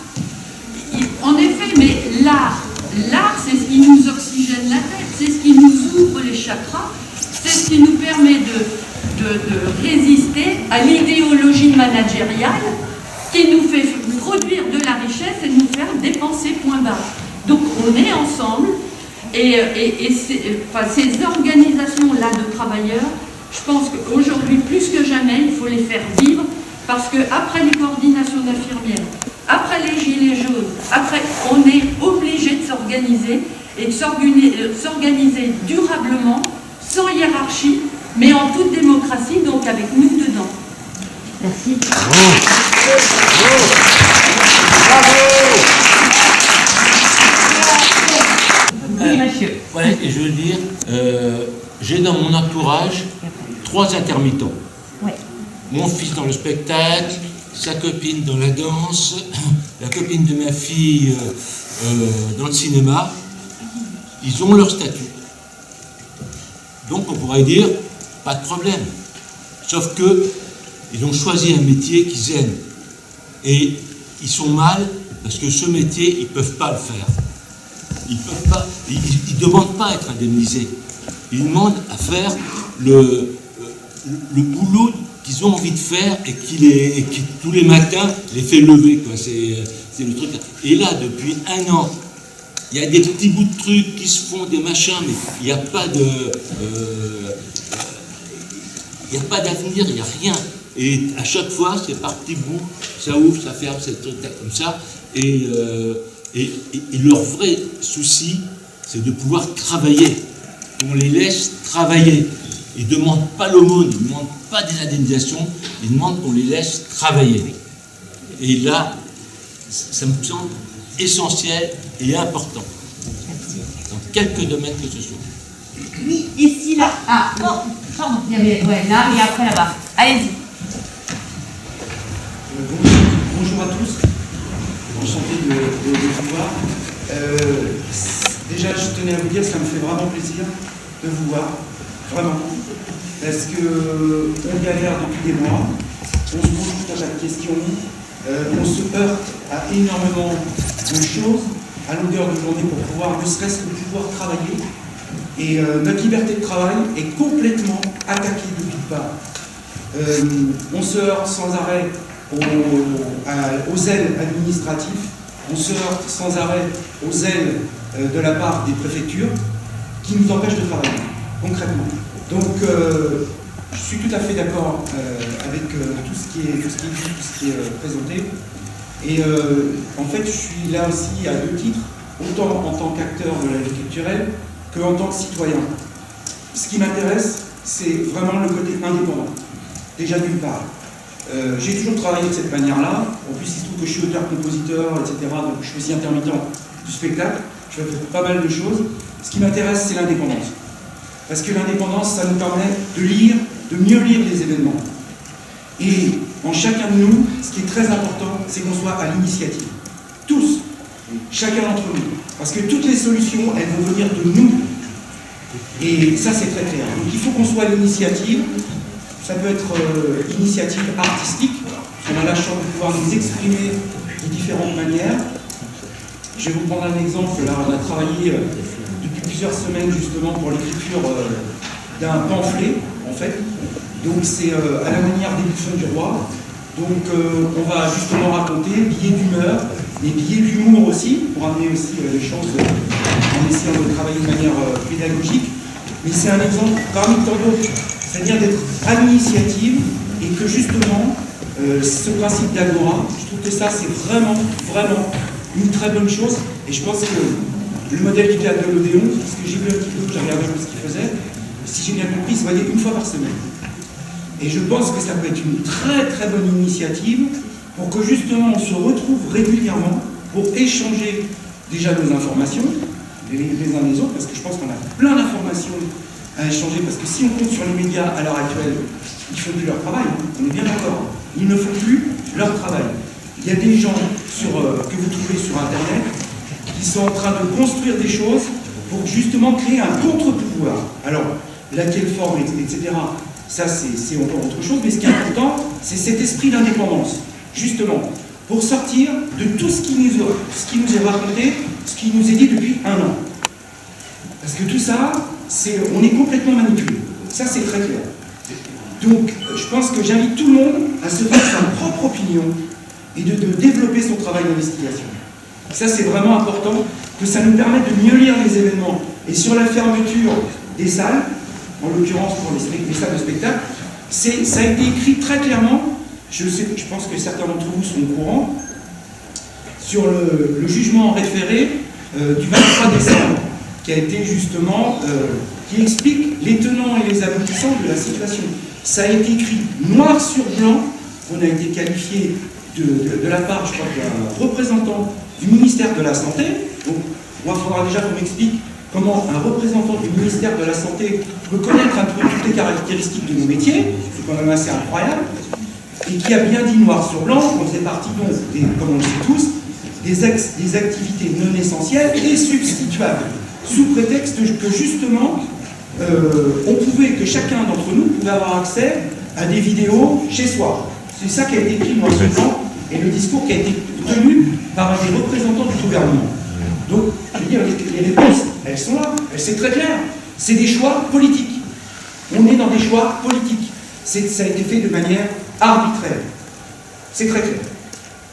En effet, mais l'art, c'est ce qui nous oxygène la tête, c'est ce qui nous ouvre les chakras, c'est ce qui nous permet de résister à l'idéologie managériale qui nous fait produire de la richesse et nous faire dépenser point barre. Donc on est ensemble et ces organisations-là de travailleurs, je pense qu'aujourd'hui, plus que jamais, il faut les faire vivre parce qu'après les coordinations d'infirmières, après les gilets jaunes, après, on est obligé de s'organiser et de s'organiser durablement, sans hiérarchie, mais en toute démocratie, donc avec nous dedans. Merci. Oui, monsieur. Ouais, et je veux dire, j'ai dans mon entourage 3 intermittents. Ouais. Mon fils dans le spectacle, sa copine dans la danse, la copine de ma fille dans le cinéma. Ils ont leur statut. Donc on pourrait dire, pas de problème. Sauf que ils ont choisi un métier qu'ils aiment. Et ils sont mal parce que ce métier, ils ne peuvent pas le faire. Ils peuvent pas, ils demandent pas à être indemnisés. Ils demandent à faire le boulot qu'ils ont envie de faire et qui tous les matins les fait lever, quoi. C'est le truc. Et là, depuis 1 an, il y a des petits bouts de trucs qui se font, des machins, mais il n'y a pas de... il n'y a pas d'avenir, il n'y a rien. Et à chaque fois, c'est par petits bouts, ça ouvre, ça ferme, c'est comme ça. Et leur vrai souci, c'est de pouvoir travailler. On les laisse travailler. Ils ne demandent pas l'aumône, ils ne demandent pas des indemnisations, ils demandent qu'on les laisse travailler. Et là, ça me semble essentiel et important. Dans quelques domaines que ce soit. Oui, ici, là. Ah, non, pardon, il y avait, ouais, là et après là-bas. Allez-y. Bonjour à tous. Enchanté de vous voir. Déjà, je tenais à vous dire, ça me fait vraiment plaisir de vous voir. Vraiment. Parce qu'on galère depuis des mois, on se pose tout un tas de questions, on se heurte à énormément de choses à longueur de journée pour pouvoir, ne serait-ce que pouvoir travailler. Et notre liberté de travail est complètement attaquée de toutes parts. On se heurte sans arrêt aux ailes administratives, on se heurte sans arrêt aux ailes de la part des préfectures qui nous empêchent de travailler, concrètement. Donc, je suis tout à fait d'accord avec tout ce qui est présenté. Et en fait, je suis là aussi à 2 titres, autant en tant qu'acteur de la vie culturelle qu'en tant que citoyen. Ce qui m'intéresse, c'est vraiment le côté indépendant. Déjà d'une part. J'ai toujours travaillé de cette manière-là. En plus, il se trouve que je suis auteur-compositeur, etc. Donc je suis aussi intermittent du spectacle. Je fais pas mal de choses. Ce qui m'intéresse, c'est l'indépendance. Parce que l'indépendance, ça nous permet de lire, de mieux lire les événements. Et en chacun de nous, ce qui est très important, c'est qu'on soit à l'initiative. Tous, chacun d'entre nous. Parce que toutes les solutions, elles vont venir de nous. Et ça, c'est très clair. Donc il faut qu'on soit à l'initiative. Ça peut être initiative artistique. On a la chance de pouvoir nous exprimer de différentes manières. Je vais vous prendre un exemple. Là, on a travaillé depuis plusieurs semaines justement pour l'écriture d'un pamphlet, en fait. Donc c'est à la manière des bouffons du roi. Donc on va justement raconter billets d'humeur, des billets d'humour aussi, pour amener aussi les choses en essayant de travailler de manière pédagogique. Mais c'est un exemple parmi tant d'autres, c'est-à-dire d'être à l'initiative et que justement, ce principe d'Agora, je trouve que ça c'est vraiment une très bonne chose. Et je pense que le modèle du théâtre de l'Odéon, parce que j'ai vu un petit peu, j'ai regardé ce qu'il faisait, si j'ai bien compris, il se voyait une fois par semaine. Et je pense que ça peut être une très bonne initiative pour que justement on se retrouve régulièrement pour échanger déjà nos informations les uns les autres, parce que je pense qu'on a plein d'informations à échanger, parce que si on compte sur les médias à l'heure actuelle, ils ne font plus leur travail, on est bien d'accord, ils ne font plus leur travail. Il y a des gens que vous trouvez sur Internet qui sont en train de construire des choses pour justement créer un contre-pouvoir. Alors, laquelle forme, etc., ça c'est encore autre chose, mais ce qui est important, c'est cet esprit d'indépendance, justement, pour sortir de tout ce qui nous est raconté, ce qui nous est dit depuis un an. Parce que tout ça, on est complètement manipulé. Ça, c'est très clair. Donc, je pense que j'invite tout le monde à se faire sa propre opinion et de développer son travail d'investigation. Ça, c'est vraiment important, que ça nous permette de mieux lire les événements. Et sur la fermeture des salles, en l'occurrence pour les salles de spectacle, ça a été écrit très clairement, je pense que certains d'entre vous sont au courant, sur le jugement en référé du 23 décembre, qui a été justement, qui explique les tenants et les aboutissants de la situation. Ça a été écrit noir sur blanc, on a été qualifié de la part, je crois, d'un représentant du ministère de la Santé. Donc, moi, il faudra déjà qu'on m'explique comment un représentant du ministère de la Santé peut connaître un peu toutes les caractéristiques de nos métiers, c'est quand même assez incroyable, et qui a bien dit noir sur blanc qu'on faisait partie, donc, comme on le sait tous, des activités non essentielles et substituables, sous prétexte que justement, que chacun d'entre nous pouvait avoir accès à des vidéos chez soi. C'est ça qui a été écrit noir sur blanc, et le discours qui a été tenu par des représentants du gouvernement. Donc, je veux dire, les réponses, elles sont là, c'est très clair. C'est des choix politiques. On est dans des choix politiques. Ça a été fait de manière arbitraire. C'est très clair.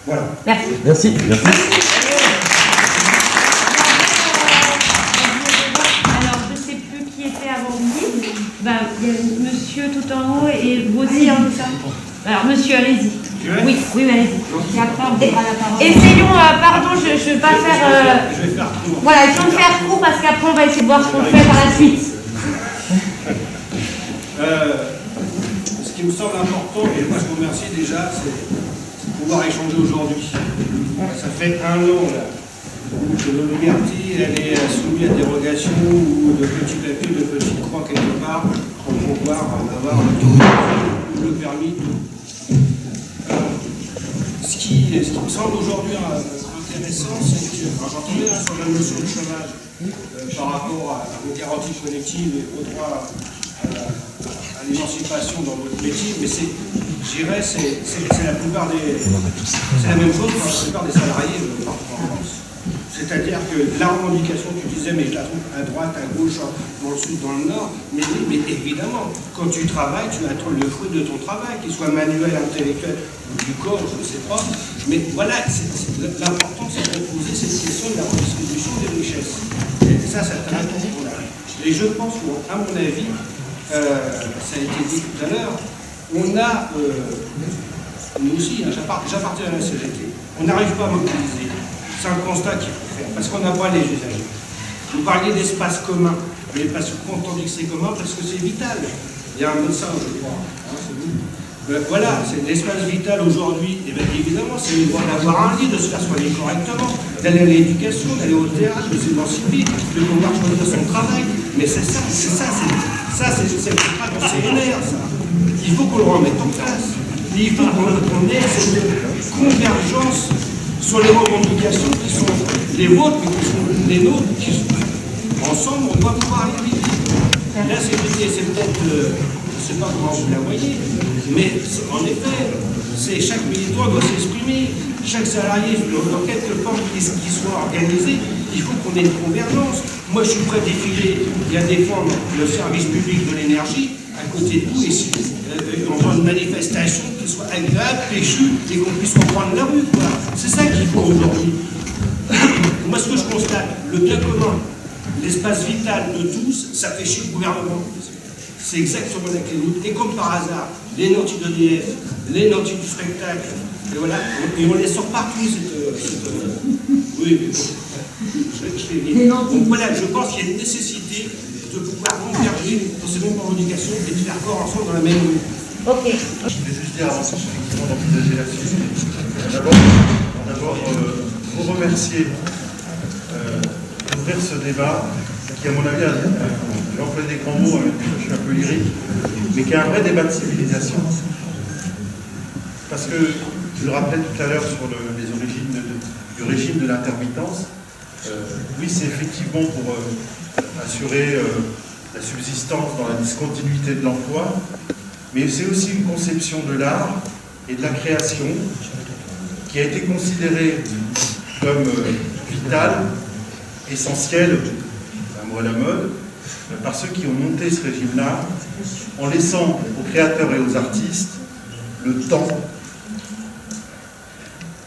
Voilà. Merci. Merci. Alors, je ne sais plus qui était avant vous. Il y a monsieur tout en haut et vous aussi, hein, ça. Alors, monsieur, allez-y. Oui, allez-y. Et après, on donnera la parole. Essayons, pardon, je ne vais pas faire... Je vais faire court. Voilà, essayons de faire court parce qu'après, on va essayer de voir ce qu'on fait par la suite. Ce qui me semble important, et moi je vous remercie déjà, c'est de pouvoir échanger aujourd'hui. Ça fait un an là, que l'oligarchie elle est soumise à dérogation ou de petits papiers, de petits croix quelque part pour pouvoir avoir le permis. Ce qui me semble aujourd'hui intéressant, c'est que j'entendais sur la notion de chômage par rapport aux garanties collectives et au droit à l'émancipation dans votre métier, mais je dirais c'est la plupart des... C'est la même chose pour la plupart des salariés en France. C'est-à-dire que la revendication, tu disais, mais je la trouve à droite, à gauche, dans le sud, dans le nord, mais évidemment, quand tu travailles, tu attends le fruit de ton travail, qu'il soit manuel, intellectuel ou du corps, je ne sais pas. Mais voilà, l'important, c'est de poser cette question de la redistribution des richesses. Et ça t'intéresse pour qu'on arrive. Et je pense qu'à mon avis, ça a été dit tout à l'heure, on a, nous aussi, j'appartiens à la CGT, on n'arrive pas à mobiliser. C'est un constat qu'il faut faire, parce qu'on n'a pas les usagers. Vous parliez d'espace commun, mais parce qu'on dit que c'est commun, parce que c'est vital. Il y a un médecin, je crois, hein, c'est vous. Voilà, c'est l'espace vital aujourd'hui. Et bien évidemment, c'est le droit d'avoir un lit, de se faire soigner correctement, d'aller à l'éducation, d'aller au théâtre, de s'émanciper, de pouvoir choisir son travail. Mais c'est ça, c'est le contrat de CNR, ça. Il faut qu'on le remette en place. il faut qu'on ait cette convergence sur les revendications qui sont les vôtres, mais qui sont les nôtres, qui sont ensemble, on doit pouvoir les vivre. La sécurité, c'est peut-être, je ne sais pas comment vous la voyez, mais en effet, chaque militant doit s'exprimer, chaque salarié, dans quelque forme qu'il soit organisé, il faut qu'on ait une convergence. Moi, je suis prêt à défiler et à défendre le service public de l'énergie à côté de vous, et si on voit une manifestation qui soit agréable, péchue, et qu'on puisse reprendre la rue, quoi. C'est ça qu'il faut aujourd'hui. Moi, ce que je constate, le bien commun, l'espace vital de tous, ça fait chier le gouvernement. C'est exactement la clé. Et comme par hasard, les nantis d'EDF, les nantis du spectacle, et voilà, et on les sort partout, oui, mais bon. Donc voilà, je pense qu'il y a une nécessité de pouvoir converger dans ces mêmes revendications et de faire corps ensemble dans la même rue. Ok. Je voulais juste dire avant effectivement d'envisager la suite. D'abord, vous remercier d'ouvrir ce débat qui, à mon avis, je vais employer des grands mots, je suis un peu lyrique, mais qui est un vrai débat de civilisation. Parce que, je le rappelais tout à l'heure sur les origines du régime de l'intermittence, oui, c'est effectivement pour assurer la subsistance dans la discontinuité de l'emploi, mais c'est aussi une conception de l'art et de la création qui a été considérée comme vitale, essentielle, un mot à la mode, par ceux qui ont monté ce régime-là, en laissant aux créateurs et aux artistes le temps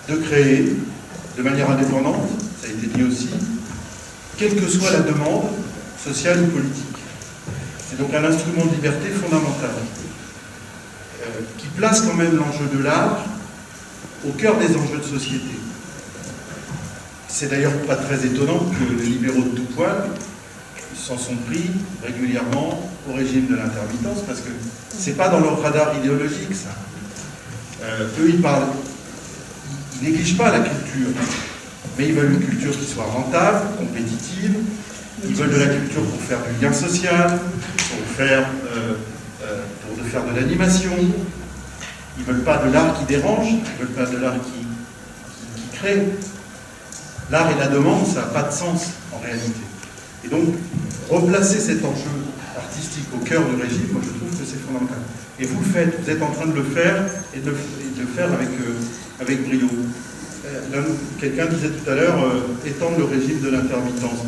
de créer de manière indépendante, ça a été dit aussi, quelle que soit la demande sociale ou politique. C'est donc un instrument de liberté fondamental qui place quand même l'enjeu de l'art au cœur des enjeux de société. C'est d'ailleurs pas très étonnant que les libéraux de tout poil s'en sont pris régulièrement au régime de l'intermittence, parce que c'est pas dans leur radar idéologique, ça. Eux, ils négligent pas la culture, mais ils veulent une culture qui soit rentable, compétitive, ils veulent de la culture pour faire du lien social, pour faire de l'animation, ils veulent pas de l'art qui dérange, ils veulent pas de l'art qui crée. L'art et la demande, ça n'a pas de sens en réalité. Et donc, replacer cet enjeu artistique au cœur du régime, moi je trouve que c'est fondamental. Et vous le faites, vous êtes en train de le faire et de le faire avec brio. Quelqu'un disait tout à l'heure, étendre le régime de l'intermittence.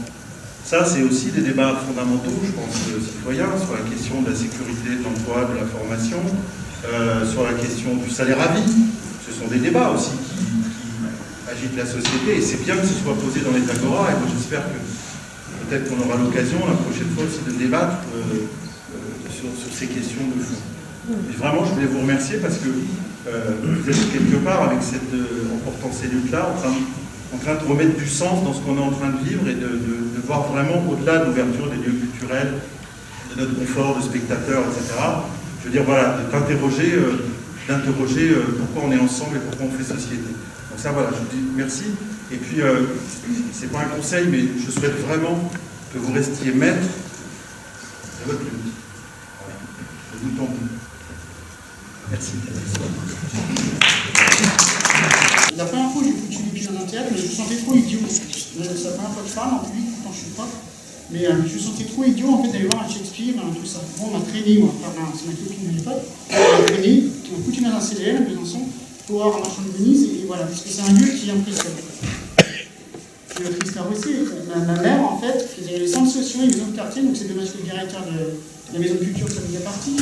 Ça, c'est aussi des débats fondamentaux, je pense, citoyens, sur la question de la sécurité, de l'emploi, de la formation, sur la question du salaire à vie. Ce sont des débats aussi qui agitent la société, et c'est bien que ce soit posé dans les agoras, et moi j'espère que peut-être qu'on aura l'occasion la prochaine fois aussi de débattre sur ces questions de fond. Et vraiment, je voulais vous remercier parce que vous êtes quelque part avec en portant ces luttes-là, en train de remettre du sens dans ce qu'on est en train de vivre et de voir vraiment au-delà de l'ouverture des lieux culturels, de notre confort de spectateurs, etc. Je veux dire, voilà, d'interroger pourquoi on est ensemble et pourquoi on fait société. Donc ça, voilà, je vous dis merci. Et puis, c'est pas un conseil, mais je souhaite vraiment que vous restiez maître de votre lutte. Voilà. De bout en bout. Merci. La première fois que j'ai foutu les pieds dans un théâtre, je me sentais trop idiot. C'est la première fois que je parle en public, pourtant je suis prof. Mais je me sentais trop idiot en fait d'aller voir un Shakespeare, tout ça. Bon, on m'a traîné, moi, c'est ma copine de l'époque, on m'a traîné, on m'a foutu dans un CDL à Besançon pour voir un marchand de Venise, et voilà, parce que c'est un lieu qui impressionne. Puis Christophe aussi, ma mère en fait faisait les centres sociaux et les maisons de quartier, donc c'est dommage que le directeur de la maison de culture soit déjà parti.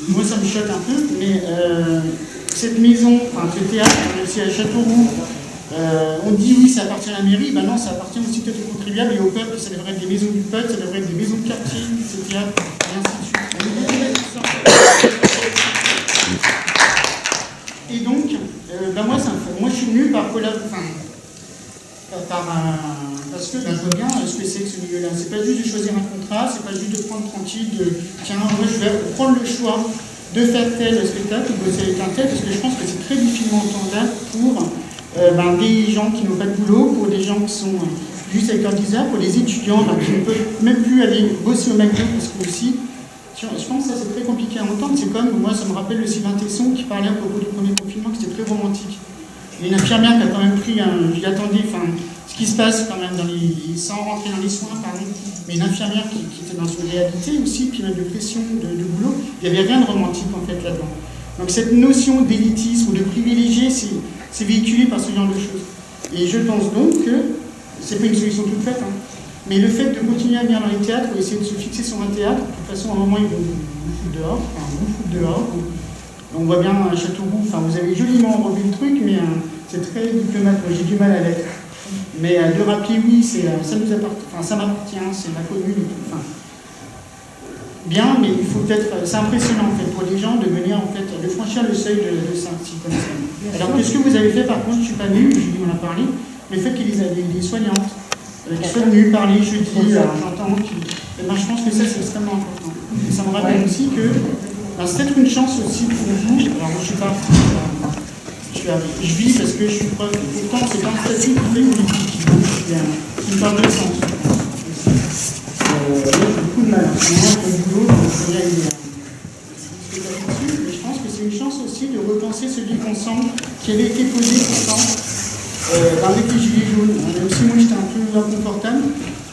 Moi ça me choque un peu, mais cette maison, enfin ce théâtre, c'est à Châteauroux, on dit oui ça appartient à la mairie, ben non ça appartient aussi peut-être aux contribuables et au peuple, ça devrait être des maisons du peuple, ça devrait être des maisons de quartier, ce théâtre, et ainsi de suite. Et donc, moi je suis venu par parce que je vois bien ce que c'est que ce milieu-là. C'est pas juste de choisir un contrat, c'est pas juste de prendre tranquille, tiens, moi je vais prendre le choix de faire tel spectacle ou bosser avec un tel, parce que je pense que c'est très difficilement entendable pour des gens qui n'ont pas de boulot, pour des gens qui sont juste avec leur visa, pour les étudiants qui ne peuvent même plus aller bosser au McDo, parce que aussi, Je pense que ça c'est très compliqué à entendre. C'est comme, moi ça me rappelle le Sylvain Tesson qui parlait à propos du premier confinement, qui était très romantique. Il y a une infirmière qui a quand même pris, j'y attendais, ce qui se passe quand même sans rentrer dans les soins, pardon, mais une infirmière qui était dans une réalité aussi, puis même de pression, de boulot, il n'y avait rien de romantique en fait là-dedans. Donc cette notion d'élitisme ou de privilégié, c'est véhiculé par ce genre de choses. Et je pense donc que, c'est pas une solution toute faite, hein, mais le fait de continuer à venir dans les théâtres, ou essayer de se fixer sur un théâtre, de toute façon à un moment ils vont vous foutre dehors, on voit bien à Châteauroux, vous avez joliment revu le truc, mais c'est très diplomate, moi j'ai du mal à l'être. Mais de rappeler, oui, ça nous appartient, ça m'appartient, c'est ma commune et tout. Bien, mais il faut peut-être, c'est impressionnant en fait pour les gens de venir en fait, de franchir le seuil de Saint-Cyr comme ça. Alors que ce que vous avez fait par contre, je ne suis pas venue, Julie m'en a parlé, mais le fait qu'il y ait des soignantes qui soient venues parler jeudi, j'entends, je pense que ça c'est extrêmement important. Et ça me rappelle aussi que c'est peut-être une chance aussi pour vous, alors moi je suis pas, je vis parce que je suis prof, pourtant c'est pas un statut qui fait politique, c'est une part de sens. J'ai beaucoup de mal en ce moment pour le boulot, donc il y a mais je pense que c'est une chance aussi de repenser ce vivre ensemble qui avait été posé pourtant avec les gilets jaunes. Même si moi j'étais un peu inconfortable,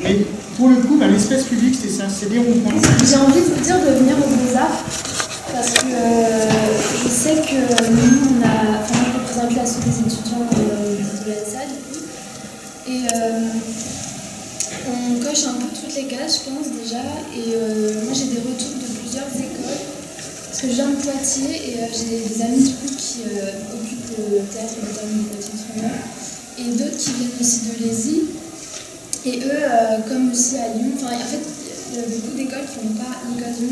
mais pour le coup, l'espace public c'est ça, c'est des ronds-points. J'ai envie de vous dire de venir aux Beaux-Arts parce que je sais que nous je représente l'asso des étudiants de l'ENSA du coup, et on coche un peu toutes les cases, je pense déjà, et moi j'ai des retours de plusieurs écoles, parce que je viens de Poitiers et j'ai des amis du coup qui occupent le théâtre notamment de Poitiers et d'autres qui viennent aussi de l'ESI, et eux, comme aussi à Lyon, en fait il y a beaucoup d'écoles qui n'ont pas l'occasion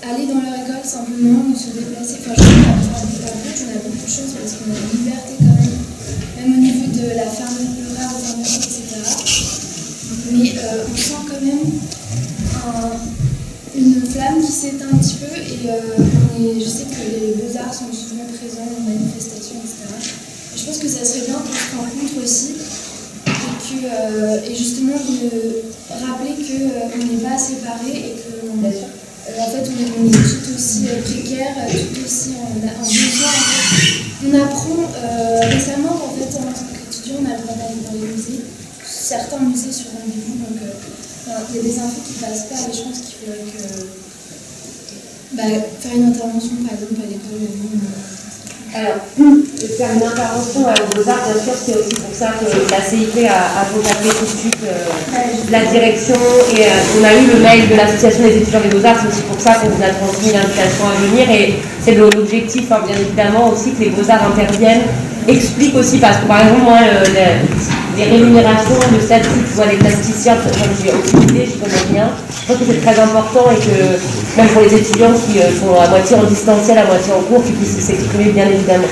d'aller dans leur école simplement ou se déplacer. Je trouve qu'à Bourges, on a beaucoup de chance parce qu'on a une liberté quand même au niveau de la fermeture, l'horaire de fermeture, etc. Mais on sent quand même une flamme qui s'éteint un petit peu et je sais que les Beaux-Arts sont souvent présents aux manifestations, etc. Et je pense que ça serait bien qu'on se rencontre aussi et justement de rappeler qu'on n'est pas séparés et que en fait on est tout aussi précaires, tout aussi en besoin. On apprend récemment qu'en fait en tant qu'étudiant on a le droit d'aller dans les musées, certains musées sur rendez-vous, donc il y a des infos qui ne passent pas et je pense qu'il faudrait faire une intervention par exemple à l'école. Alors, faire une intervention aux Beaux-Arts, bien sûr, c'est aussi pour ça que la CIP a contacté tout de suite la direction et on a eu le mail de l'association des étudiants des Beaux-Arts, c'est aussi pour ça qu'on vous a transmis l'invitation à venir et c'est l'objectif, bien évidemment, aussi que les Beaux-Arts interviennent, expliquent aussi, parce que par exemple, moi, les rémunérations, le statut, tu vois, les plasticiens, j'ai aucune idée, je connais rien. Je pense que c'est très important et que même pour les étudiants qui sont à moitié en distanciel, à moitié en cours, qu'ils puissent s'exprimer bien évidemment.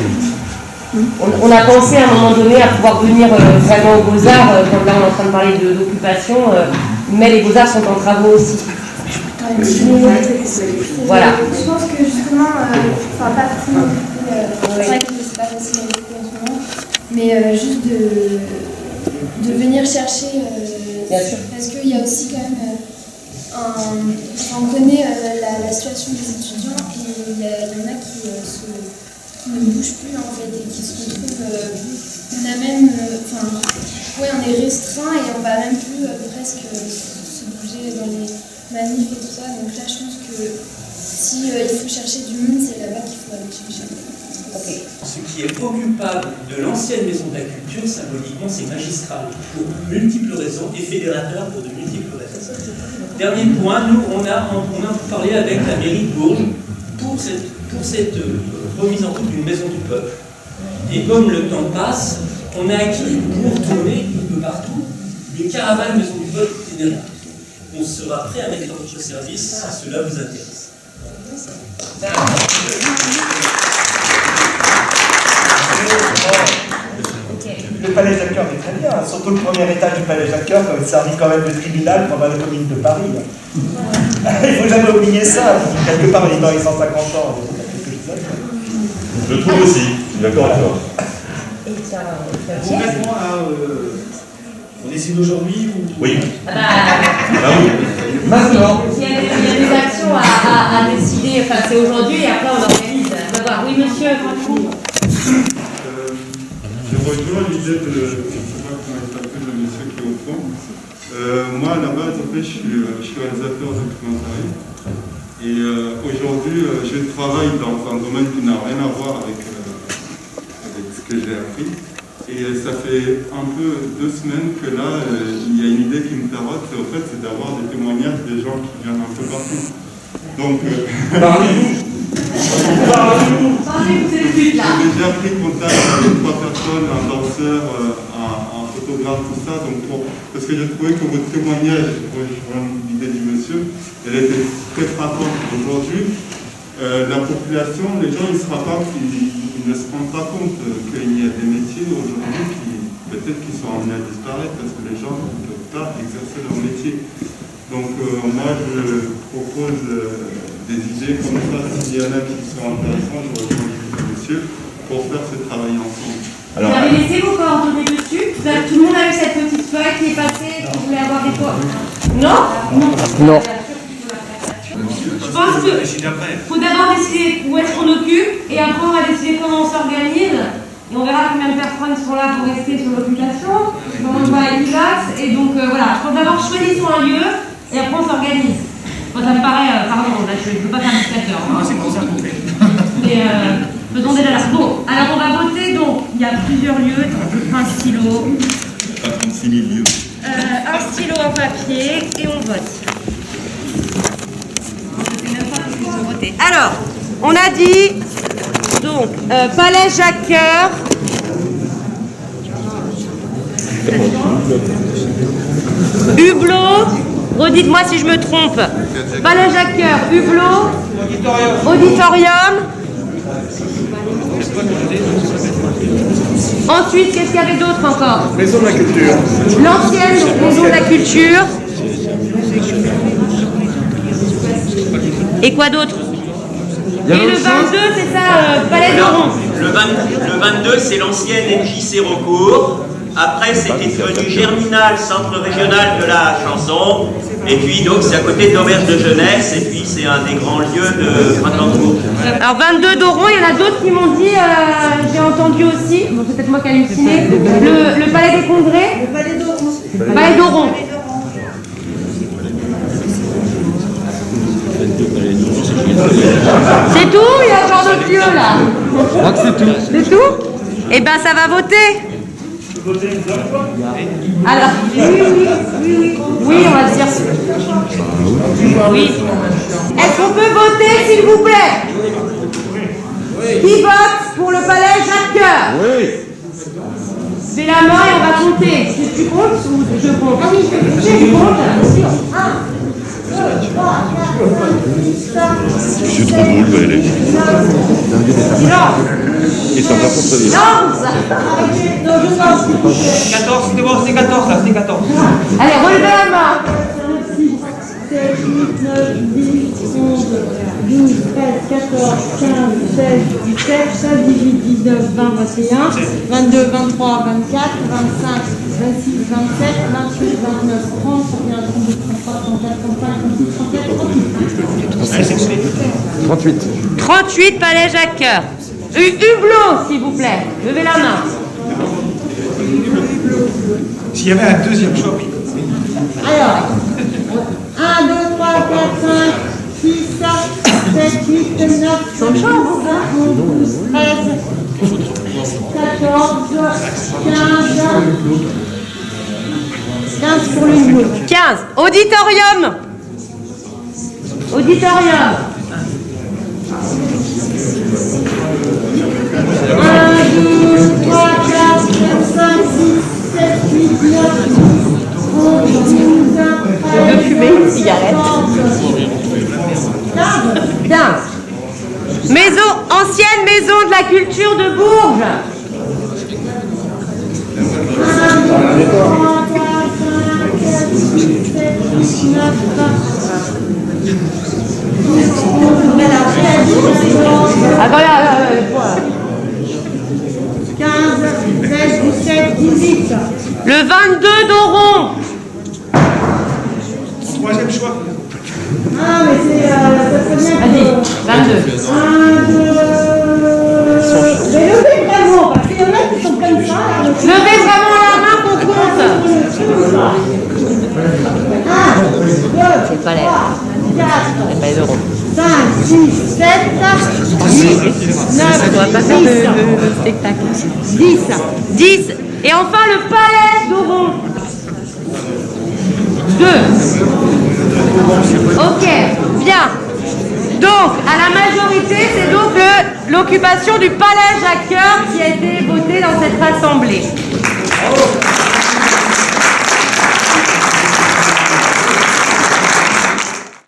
On a pensé à un moment donné à pouvoir venir vraiment aux Beaux-Arts, quand là on est en train de parler d'occupation, mais les Beaux-Arts sont en travaux aussi. Voilà. Je pense que justement, pas forcément, c'est vrai que c'est pas facile à écouter en ce moment, mais juste de venir chercher, parce qu'il y a aussi quand même, on connaît la situation des étudiants et il y en a qui ne bougent plus en fait et qui se retrouvent, on a même, on est restreint et on va même plus presque se bouger dans les manifs et tout ça, donc là je pense que si il faut chercher du monde, c'est là-bas qu'il faut aller chercher. Okay. Ce qui est occupable de l'ancienne maison de la culture, symboliquement, c'est magistral, pour multiples raisons, et fédérateur pour de multiples raisons. Dernier point, nous, on a parlé avec la mairie de Bourges pour cette remise en route d'une maison du peuple. Et comme le temps passe, on a acquis pour tourner un peu partout une caravane maison du peuple fédérale. On sera prêt à mettre à votre service si cela vous intéresse. Le palais Jacques-Cœur est très bien, surtout le premier étage du palais Jacques-Cœur, comme il servit quand même de tribunal pendant la commune de Paris. Il ne faut jamais oublier ça, quelque part on est dans les 150 ans. Je trouve aussi, je suis d'accord avec toi. Concrètement, on décide aujourd'hui ou... Oui. Ah oui. Maintenant. enfin, c'est aujourd'hui et après on organise. On va voir. Oui, monsieur. Je rejoins l'idée de, je ne sais pas comment il s'appelle, le monsieur qui est au fond. Moi, à la base, en fait, je suis réalisateur documentariste. Et aujourd'hui, je travaille dans un domaine qui n'a rien à voir avec ce que j'ai appris. Et ça fait un peu 2 semaines que là, il y a une idée qui me tarote, c'est d'avoir des témoignages des gens qui viennent un peu partout. Donc, parlez-vous. J'ai déjà pris contact avec 3 personnes, un danseur, un photographe, tout ça, donc parce que j'ai trouvé que votre témoignage, pour l'idée du monsieur, elle était très frappante. Aujourd'hui, la population, les gens, ils se ne se rendent pas compte qu'il y a des métiers aujourd'hui qui peut-être qui sont amenés à disparaître parce que les gens ne peuvent pas exercer leur métier. Donc moi, je propose des idées comme ça, s'il y en a qui sont intéressants, je rejoins les monsieur pour faire ce travail ensemble. Alors, vous avez laissé vos coordonnées dessus. Tout le monde a eu cette petite feuille qui est passée, qui voulait avoir des fois. Non? Non. Je pense qu'il faut d'abord décider où est-ce qu'on occupe et après on va décider comment on s'organise et on verra combien de personnes sont là pour rester sur l'occupation, comment on va être place et donc voilà, je pense d'abord choisissons un lieu et après on s'organise. Moi ça me paraît, pardon, là je ne peux pas faire dictateur. C'est pour ça qu'on fait. Mais faisons déjà là. Bon, alors on va voter donc, il y a plusieurs lieux, un stylo. Pas 36 000 lieux. Un stylo en papier et on vote. Alors, on a dit, donc, Palais Jacques-Cœur, Hublot, redites-moi si je me trompe, Palais Jacques-Cœur, Hublot, Auditorium, ensuite, qu'est-ce qu'il y avait d'autre encore? Maison de la Culture. L'ancienne Maison de la Culture. Et quoi d'autre? Et le 22, c'est ça, Palais d'Oron. Le 22, c'est l'ancienne MJC Recours. Après, c'était devenu Germinal, centre régional de la chanson. Et puis, donc, c'est à côté de l'auberge de jeunesse. Et puis, c'est un des grands lieux de Printemps-de-Bourg. Alors, 22 d'Oron, il y en a d'autres qui m'ont dit, j'ai entendu aussi, bon, c'est peut-être moi qui ai halluciné, le Palais des Congrès. Le Palais d'Oron. Palais d'Oron. C'est tout? Il y a encore d'autres lieux là? Je crois que c'est tout. C'est tout? Eh ben ça va voter. Alors, oui, on va dire. Oui. Est-ce qu'on peut voter s'il vous plaît? Qui vote pour le Palais Jacques-Cœur? Oui. Levez la main et on va compter. Tu comptes ou je compte? Ah oui, je compte. 1. C'est trop drôle, elle est. Ils sont pas pour ça. 14, c'est bon, c'est 14 là, c'est 14. Allez, relevez la main. 7, 8, 9, 10, 11, 12, 13, 14, 15, 16, 17, 16, 18, 19, 20, 21, 22, 23, 24, 25, 26, 27, 28, 29, 30, 31, 32, 33, 34, 35, 36, 37, 38. 38. 38, Palais Jacques-Cœur. Hublot, s'il vous plaît. Levez la main. S'il y avait un deuxième choix, oui. Alors, 1, 2, 3, 4, 5, 6, 7, 8, 9, 10, 11, 12, 13, 14, 15 pour les Hublot. 15. Auditorium. Auditorium. 1, 2, 3, 4, 5, 6, 7, 8, 9, 10, 11, 12, 13, De fumer une cigarette. 15. Maison, ancienne maison de la culture de Bourges. 1, 2, 3, 4, 5, 6, 7, 8, 9, 15, 16, 17, 18. Le 22 d'Oron. Troisième choix. Ah, mais c'est ça serait bien. Vas-y, 22. Mais levez vraiment, parce qu'il y en a qui sont comme ça. Levez vraiment la main qu'on compte. C'est pas l'air. 4, pas les euros. 5, 6, 7, 8, 9, on va pas faire de spectacle. 10. Et enfin le palais d'Oron. 2. Ok, bien. Donc, à la majorité, c'est donc l'occupation du palais Jacques-Cœur qui a été votée dans cette assemblée.